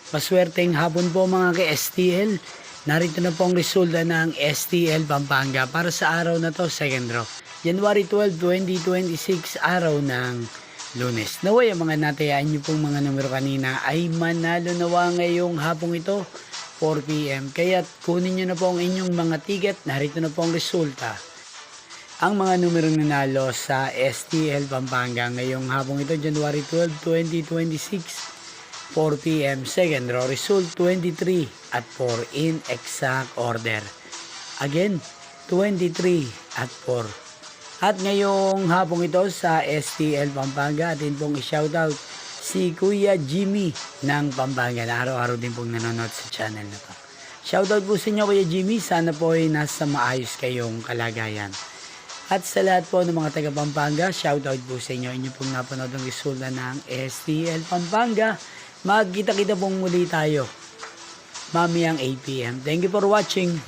Maswerteng hapon po mga ka-STL. Narito na po ang resulta ng STL Pampanga para sa araw na to, second draw. January 12, 2026, araw ng Lunes. Naway ang mga natayaan nyo pong mga numero kanina ay manalo nawa ngayong hapong ito, 4 PM. Kaya kunin nyo na po ang inyong mga ticket. Narito na po ang resulta. Ang mga numerong nanalo sa STL Pampanga ngayong hapong ito, January 12, 2026, 4 PM, second draw, result 23 at 4 in exact order. Again, 23 at 4. At ngayong hapong ito sa STL Pampanga, atin pong i-shoutout si Kuya Jimmy ng Pampanga na araw-araw din pong nanonood sa channel na to. Shoutout po sa inyo Kuya Jimmy, sana po ay nasa maayos kayong kalagayan. At sa lahat po ng mga taga Pampanga, shoutout po sa inyo. Inyo pong napanood ang resulta ng STL Pampanga. Magkita-kita pong muli tayo mamayang 8 PM. Thank you for watching.